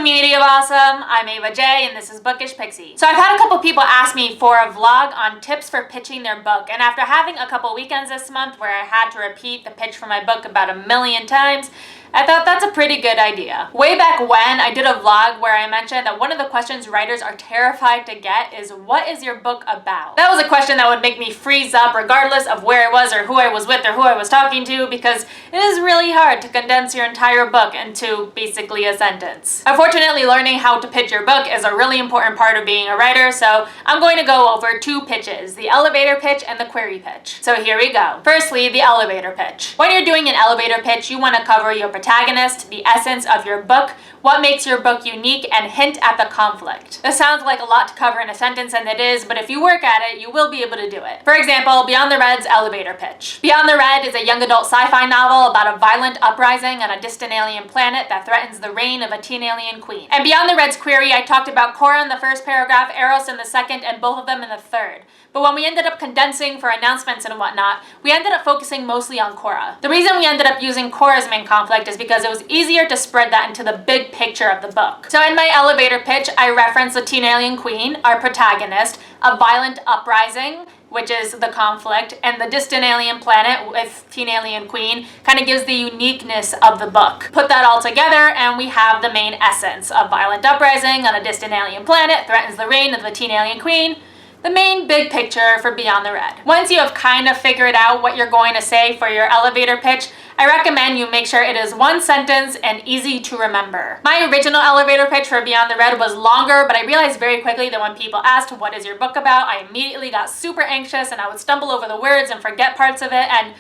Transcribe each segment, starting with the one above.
community of awesome, I'm Ava J and this is Bookish Pixie. So I've had a couple people ask me for a vlog on tips for pitching their book, and after having a couple weekends this month where I had to repeat the pitch for my book about 1,000,000 times, I thought that's a pretty good idea. Way back when, I did a vlog where I mentioned that one of the questions writers are terrified to get is, what is your book about? That was a question that would make me freeze up regardless of where I was or who I was with or who I was talking to, because it is really hard to condense your entire book into basically a sentence. Unfortunately, learning how to pitch your book is a really important part of being a writer, so I'm going to go over two pitches, the elevator pitch and the query pitch. So here we go. Firstly, the elevator pitch. When you're doing an elevator pitch, you want to cover your protagonist, the essence of your book, what makes your book unique, and hint at the conflict. This sounds like a lot to cover in a sentence, and it is, but if you work at it, you will be able to do it. For example, Beyond the Red's elevator pitch. Beyond the Red is a young adult sci-fi novel about a violent uprising on a distant alien planet that threatens the reign of a teen alien queen. And Beyond the Red's query, I talked about Cora in the first paragraph, Eros in the second, and both of them in the third. But when we ended up condensing for announcements and whatnot, we ended up focusing mostly on Cora. The reason we ended up using Cora's main conflict is because it was easier to spread that into the big picture of the book. So in my elevator pitch, I referenced the teen alien queen, our protagonist, a violent uprising, which is the conflict, and the distant alien planet with teen alien queen kind of gives the uniqueness of the book. Put that all together and we have the main essence of violent uprising on a distant alien planet threatens the reign of the teen alien queen. The main big picture for Beyond the Red. Once you have kind of figured out what you're going to say for your elevator pitch, I recommend you make sure it is one sentence and easy to remember. My original elevator pitch for Beyond the Red was longer, but I realized very quickly that when people asked, what is your book about? I immediately got super anxious and I would stumble over the words and forget parts of it, and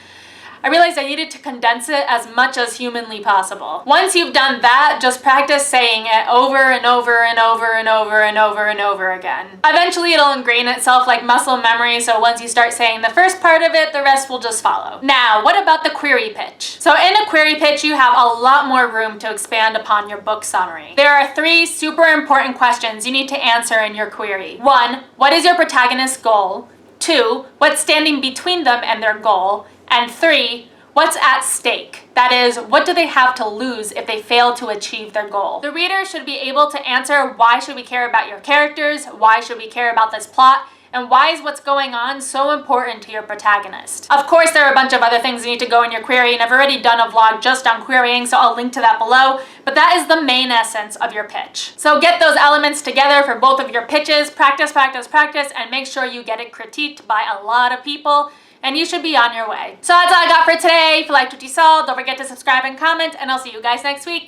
I realized I needed to condense it as much as humanly possible. Once you've done that, just practice saying it over and over and over and over and over and over again. Eventually it'll ingrain itself like muscle memory, so once you start saying the first part of it, the rest will just follow. Now, what about the query pitch? So in a query pitch, you have a lot more room to expand upon your book summary. There are 3 super important questions you need to answer in your query. 1, what is your protagonist's goal? 2, what's standing between them and their goal? And 3, what's at stake? That is, what do they have to lose if they fail to achieve their goal? The reader should be able to answer, why should we care about your characters? Why should we care about this plot? And why is what's going on so important to your protagonist? Of course, there are a bunch of other things you need to go in your query, and I've already done a vlog just on querying, so I'll link to that below, but that is the main essence of your pitch. So get those elements together for both of your pitches, practice, practice, practice, and make sure you get it critiqued by a lot of people, and you should be on your way. So that's all I got for today. If you liked what you saw, don't forget to subscribe and comment, and I'll see you guys next week.